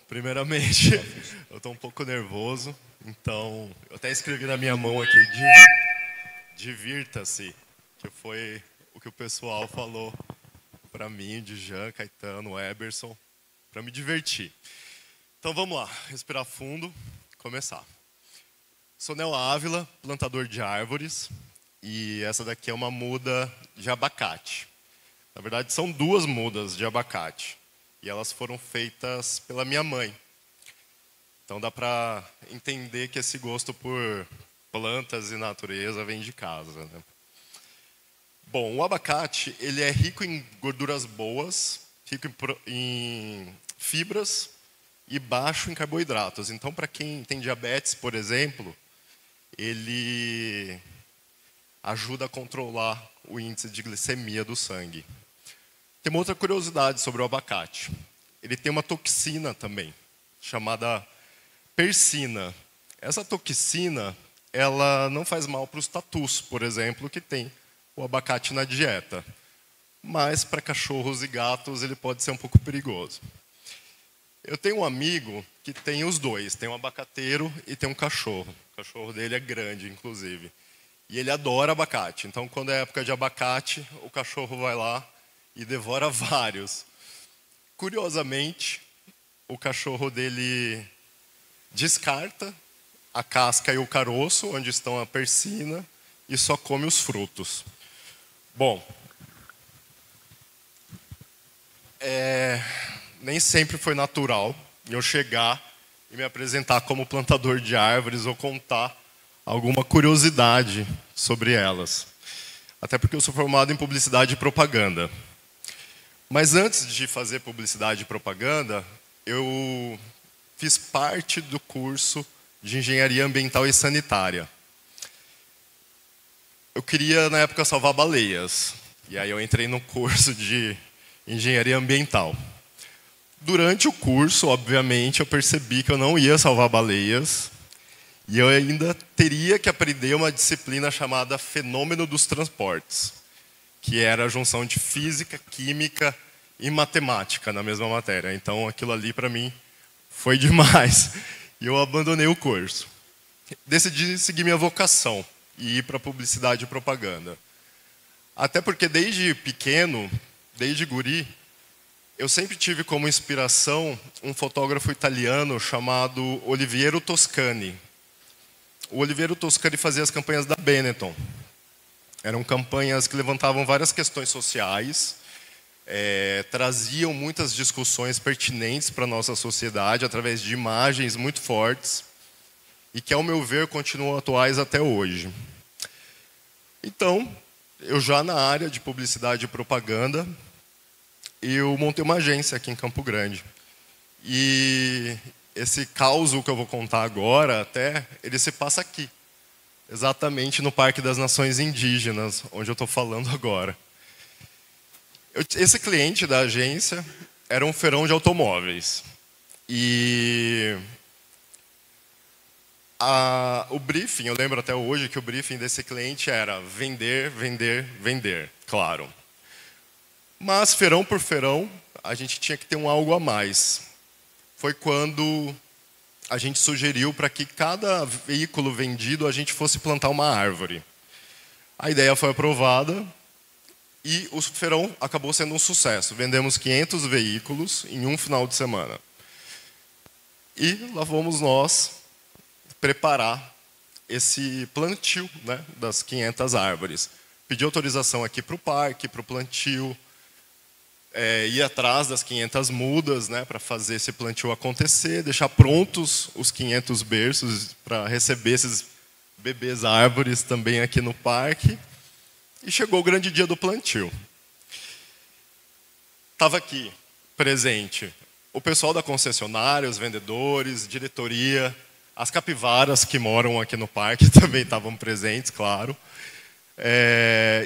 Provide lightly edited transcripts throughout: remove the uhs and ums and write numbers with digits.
primeiramente, eu estou um pouco nervoso, então eu até escrevi na minha mão aqui, divirta-se, que foi o que o pessoal falou para mim, de Jean, Caetano, Eberson, para me divertir. Então vamos lá, respirar fundo, começar. Sou Nel Ávila, plantador de árvores, e essa daqui é uma muda de abacate. Na verdade, são duas mudas de abacate. E elas foram feitas pela minha mãe. Então dá para entender que esse gosto por plantas e natureza vem de casa, né? Bom, o abacate ele é rico em gorduras boas, rico em fibras e baixo em carboidratos. Então, para quem tem diabetes, por exemplo, ele ajuda a controlar o índice de glicemia do sangue. Tem uma outra curiosidade sobre o abacate. Ele tem uma toxina também, chamada persina. Essa toxina, ela não faz mal para os tatus, por exemplo, que tem o abacate na dieta. Mas para cachorros e gatos ele pode ser um pouco perigoso. Eu tenho um amigo que tem os dois, tem um abacateiro e tem um cachorro. O cachorro dele é grande, inclusive. E ele adora abacate. Então, quando é época de abacate, o cachorro vai lá e devora vários. Curiosamente, o cachorro dele descarta a casca e o caroço, onde estão a persina, e só come os frutos. Bom, nem sempre foi natural eu chegar e me apresentar como plantador de árvores ou contar alguma curiosidade sobre elas. Até porque eu sou formado em publicidade e propaganda. Mas antes de fazer publicidade e propaganda, eu fiz parte do curso de engenharia ambiental e sanitária. Eu queria, na época, salvar baleias. E aí eu entrei no curso de engenharia ambiental. Durante o curso, obviamente, eu percebi que eu não ia salvar baleias. E eu ainda teria que aprender uma disciplina chamada Fenômeno dos Transportes, que era a junção de física, química e matemática na mesma matéria. Então, aquilo ali, para mim, foi demais. E eu abandonei o curso. Decidi seguir minha vocação e ir para publicidade e propaganda. Até porque, desde pequeno, desde guri, eu sempre tive como inspiração um fotógrafo italiano chamado Oliviero Toscani. O Oliviero Toscani fazia as campanhas da Benetton. Eram campanhas que levantavam várias questões sociais, traziam muitas discussões pertinentes para a nossa sociedade através de imagens muito fortes e que, ao meu ver, continuam atuais até hoje. Então, eu já na área de publicidade e propaganda, eu montei uma agência aqui em Campo Grande. E esse caos que eu vou contar agora, ele se passa aqui, exatamente no Parque das Nações Indígenas, onde eu estou falando agora. Esse cliente da agência era um feirão de automóveis. E o briefing, eu lembro até hoje que o briefing desse cliente era vender, vender, vender, claro. Mas feirão por feirão, a gente tinha que ter um algo a mais. Foi quando a gente sugeriu para que cada veículo vendido a gente fosse plantar uma árvore. A ideia foi aprovada e o feirão acabou sendo um sucesso. Vendemos 500 veículos em um final de semana. E lá fomos nós preparar esse plantio, né, das 500 árvores. Pedi autorização aqui para o parque, para o plantio, ir atrás das 500 mudas, né, para fazer esse plantio acontecer, deixar prontos os 500 berços para receber esses bebês árvores também aqui no parque. E chegou o grande dia do plantio. Estava aqui, presente, o pessoal da concessionária, os vendedores, diretoria, as capivaras que moram aqui no parque também estavam presentes, claro.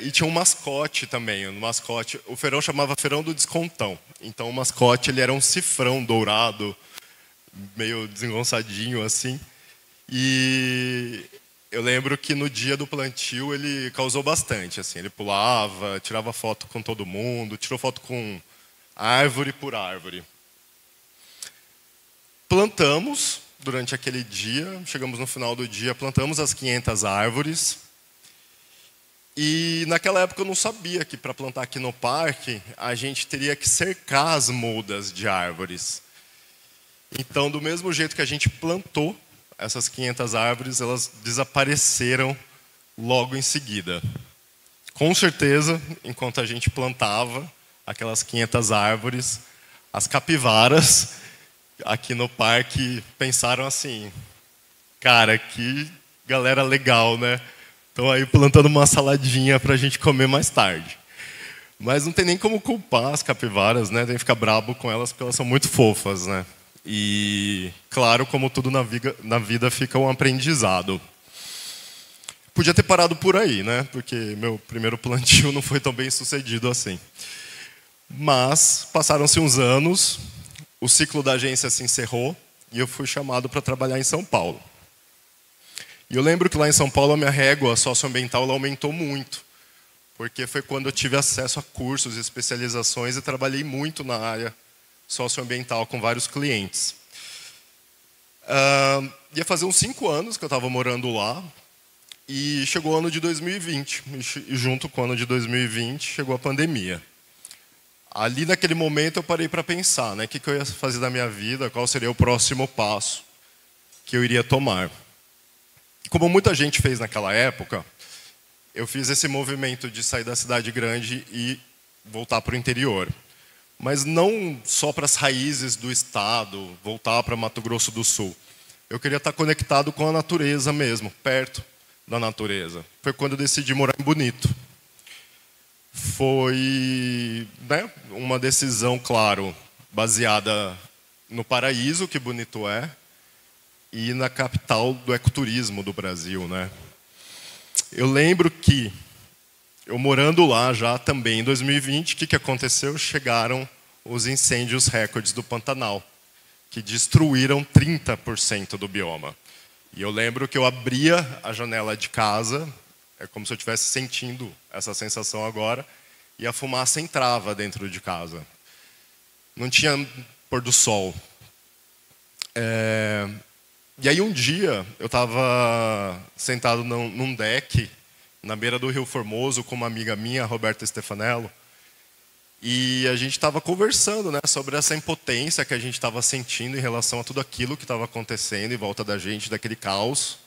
E tinha um mascote também. O feirão chamava Feirão do Descontão. Então o mascote ele era um cifrão dourado, meio desengonçadinho assim. E eu lembro que no dia do plantio ele causou bastante. Assim, ele pulava, tirava foto com todo mundo, tirou foto com árvore por árvore. Plantamos durante aquele dia, chegamos no final do dia, plantamos as 500 árvores. E naquela época eu não sabia que para plantar aqui no parque, a gente teria que cercar as mudas de árvores. Então, do mesmo jeito que a gente plantou essas 500 árvores, elas desapareceram logo em seguida. Com certeza, enquanto a gente plantava aquelas 500 árvores, as capivaras aqui no parque pensaram assim: cara, que galera legal, né? Estão aí plantando uma saladinha para a gente comer mais tarde. Mas não tem nem como culpar as capivaras, né? Tem que ficar brabo com elas porque elas são muito fofas, né? E, claro, como tudo na vida fica um aprendizado. Podia ter parado por aí, né? Porque meu primeiro plantio não foi tão bem sucedido assim. Mas passaram-se uns anos, o ciclo da agência se encerrou e eu fui chamado para trabalhar em São Paulo. E eu lembro que lá em São Paulo a minha régua socioambiental ela aumentou muito, porque foi quando eu tive acesso a cursos e especializações e trabalhei muito na área socioambiental com vários clientes. Ia fazer uns 5 anos que eu estava morando lá e chegou o ano de 2020. E junto com o ano de 2020 chegou a pandemia. Ali naquele momento eu parei para pensar, né, o que eu ia fazer da minha vida, qual seria o próximo passo que eu iria tomar. Como muita gente fez naquela época, eu fiz esse movimento de sair da cidade grande e voltar para o interior. Mas não só para as raízes do estado, voltar para Mato Grosso do Sul. Eu queria estar conectado com a natureza mesmo, perto da natureza. Foi quando eu decidi morar em Bonito. Foi, né, uma decisão, claro, baseada no paraíso que Bonito é, e na capital do ecoturismo do Brasil, né? Eu lembro que, eu morando lá já também em 2020, o que aconteceu? Chegaram os incêndios recordes do Pantanal, que destruíram 30% do bioma. E eu lembro que eu abria a janela de casa, é como se eu estivesse sentindo essa sensação agora, e a fumaça entrava dentro de casa. Não tinha pôr do sol. E aí um dia eu estava sentado num deck na beira do Rio Formoso com uma amiga minha, Roberta Stefanello, e a gente estava conversando, né, sobre essa impotência que a gente estava sentindo em relação a tudo aquilo que estava acontecendo em volta da gente, daquele caos.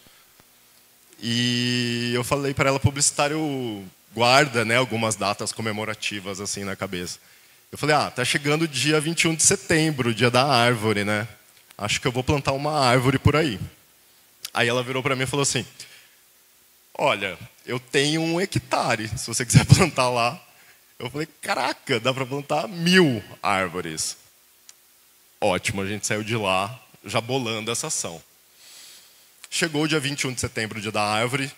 E eu falei para ela, publicitário guarda, né, algumas datas comemorativas assim na cabeça. Eu falei, tá chegando o dia 21 de setembro, o dia da árvore, né? Acho que eu vou plantar uma árvore por aí. Aí ela virou para mim e falou assim: olha, eu tenho 1 hectare, se você quiser plantar lá. Eu falei, caraca, dá para plantar 1000 árvores. Ótimo, a gente saiu de lá já bolando essa ação. Chegou o dia 21 de setembro, o dia da árvore,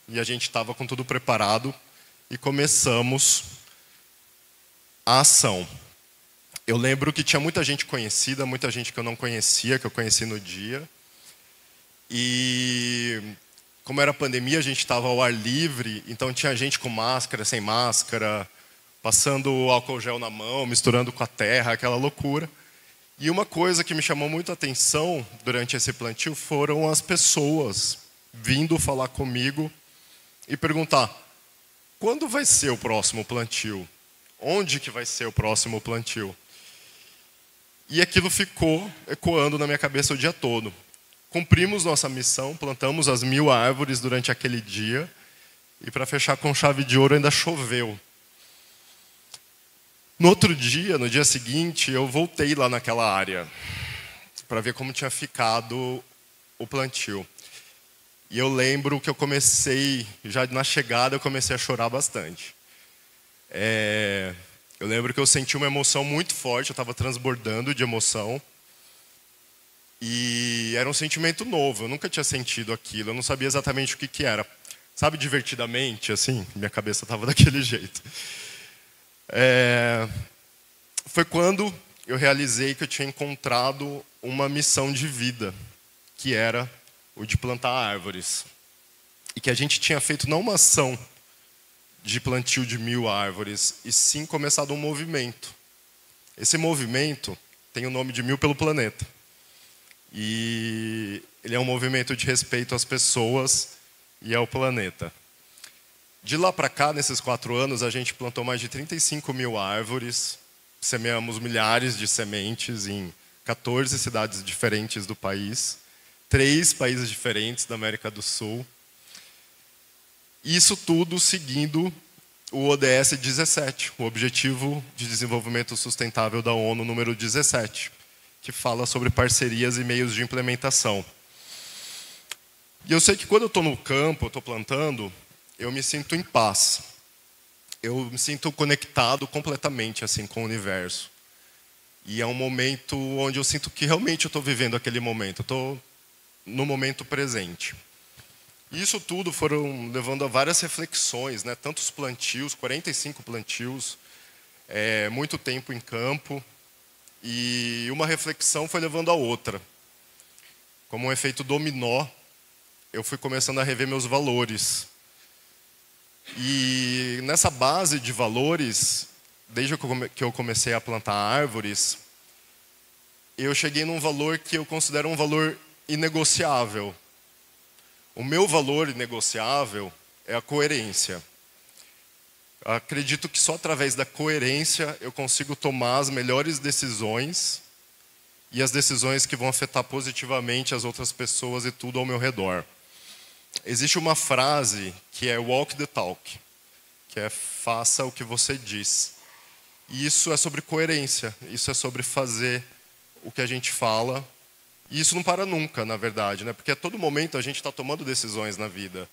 e a gente estava com tudo preparado e começamos a ação. Eu lembro que tinha muita gente conhecida, muita gente que eu não conhecia, que eu conheci no dia. E como era pandemia, a gente estava ao ar livre, então tinha gente com máscara, sem máscara, passando álcool gel na mão, misturando com a terra, aquela loucura. E uma coisa que me chamou muito a atenção durante esse plantio foram as pessoas vindo falar comigo e perguntar: quando vai ser o próximo plantio? Onde que vai ser o próximo plantio? E aquilo ficou ecoando na minha cabeça o dia todo. Cumprimos nossa missão, plantamos as 1000 árvores durante aquele dia, e para fechar com chave de ouro ainda choveu. No outro dia, no dia seguinte, eu voltei lá naquela área para ver como tinha ficado o plantio. E eu lembro que eu comecei, já na chegada, eu comecei a chorar bastante. Eu lembro que eu senti uma emoção muito forte, eu estava transbordando de emoção. E era um sentimento novo, eu nunca tinha sentido aquilo, eu não sabia exatamente o que era. Sabe, divertidamente, assim, minha cabeça estava daquele jeito. Foi quando eu realizei que eu tinha encontrado uma missão de vida, que era o de plantar árvores. E que a gente tinha feito não uma ação de plantio de 1000 árvores, e sim começado um movimento. Esse movimento tem o nome de 1000 pelo planeta. E ele é um movimento de respeito às pessoas e ao planeta. De lá para cá, nesses 4 anos, a gente plantou mais de 35 mil árvores, semeamos milhares de sementes em 14 cidades diferentes do país, 3 países diferentes da América do Sul. Isso tudo seguindo o ODS 17, o Objetivo de Desenvolvimento Sustentável da ONU número 17, que fala sobre parcerias e meios de implementação. E eu sei que quando eu estou no campo, estou plantando, eu me sinto em paz. Eu me sinto conectado completamente assim com o universo. E é um momento onde eu sinto que realmente eu estou vivendo aquele momento, eu estou no momento presente. Isso tudo foram levando a várias reflexões, né? Tantos plantios, 45 plantios, muito tempo em campo, e uma reflexão foi levando a outra. Como um efeito dominó, eu fui começando a rever meus valores. E nessa base de valores, desde que eu comecei a plantar árvores, eu cheguei num valor que eu considero um valor inegociável. O meu valor inegociável é a coerência. Eu acredito que só através da coerência eu consigo tomar as melhores decisões e as decisões que vão afetar positivamente as outras pessoas e tudo ao meu redor. Existe uma frase que é walk the talk, que é faça o que você diz. E isso é sobre coerência, isso é sobre fazer o que a gente fala. E isso não para nunca, na verdade, né? Porque a todo momento a gente está tomando decisões na vida.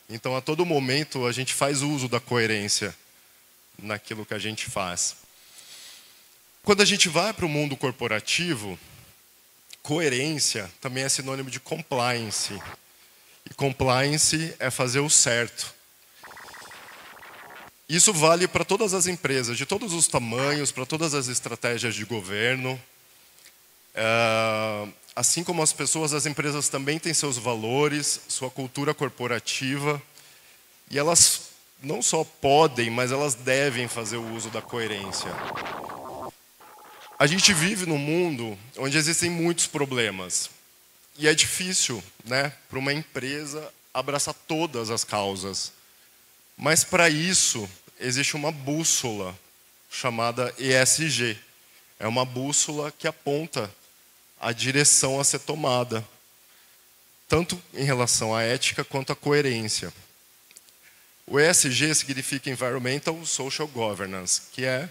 Então, a todo momento a gente faz uso da coerência naquilo que a gente faz. Quando a gente vai para o mundo corporativo, coerência também é sinônimo de compliance. E compliance é fazer o certo. Isso vale para todas as empresas, de todos os tamanhos, para todas as estratégias de governo. Assim como as pessoas, as empresas também têm seus valores, sua cultura corporativa, e elas não só podem, mas elas devem fazer o uso da coerência. A gente vive num mundo onde existem muitos problemas, e é difícil, né, para uma empresa abraçar todas as causas. Mas para isso existe uma bússola chamada ESG. É uma bússola que aponta a direção a ser tomada, tanto em relação à ética quanto à coerência. O ESG significa Environmental Social Governance, que é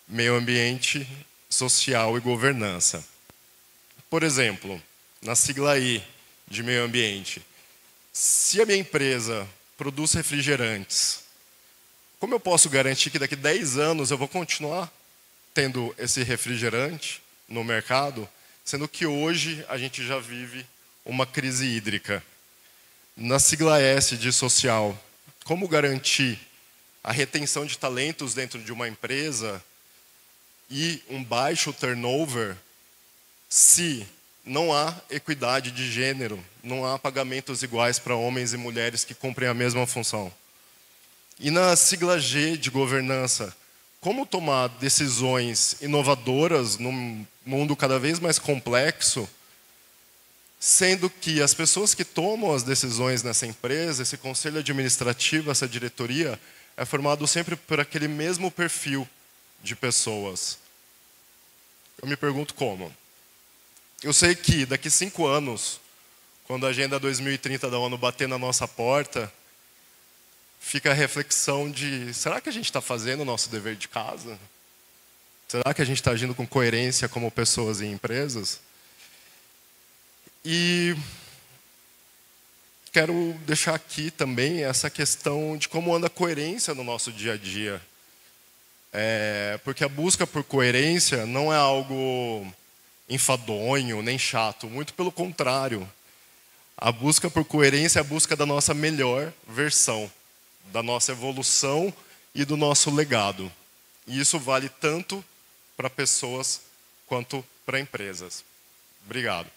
meio ambiente, social e governança. Por exemplo, na sigla E de meio ambiente, se a minha empresa produz refrigerantes, como eu posso garantir que daqui a 10 anos eu vou continuar tendo esse refrigerante no mercado, sendo que hoje a gente já vive uma crise hídrica? Na sigla S de social, como garantir a retenção de talentos dentro de uma empresa e um baixo turnover se não há equidade de gênero, não há pagamentos iguais para homens e mulheres que cumprem a mesma função? E na sigla G de governança, como tomar decisões inovadoras num mundo cada vez mais complexo, sendo que as pessoas que tomam as decisões nessa empresa, esse conselho administrativo, essa diretoria, é formado sempre por aquele mesmo perfil de pessoas. Eu me pergunto como. Eu sei que daqui 5 anos, quando a Agenda 2030 da ONU bater na nossa porta, fica a reflexão de, será que a gente está fazendo o nosso dever de casa? Será que a gente está agindo com coerência como pessoas e empresas? E quero deixar aqui também essa questão de como anda a coerência no nosso dia a dia. Porque a busca por coerência não é algo enfadonho, nem chato, muito pelo contrário. A busca por coerência é a busca da nossa melhor versão, da nossa evolução e do nosso legado. E isso vale tanto para pessoas quanto para empresas. Obrigado.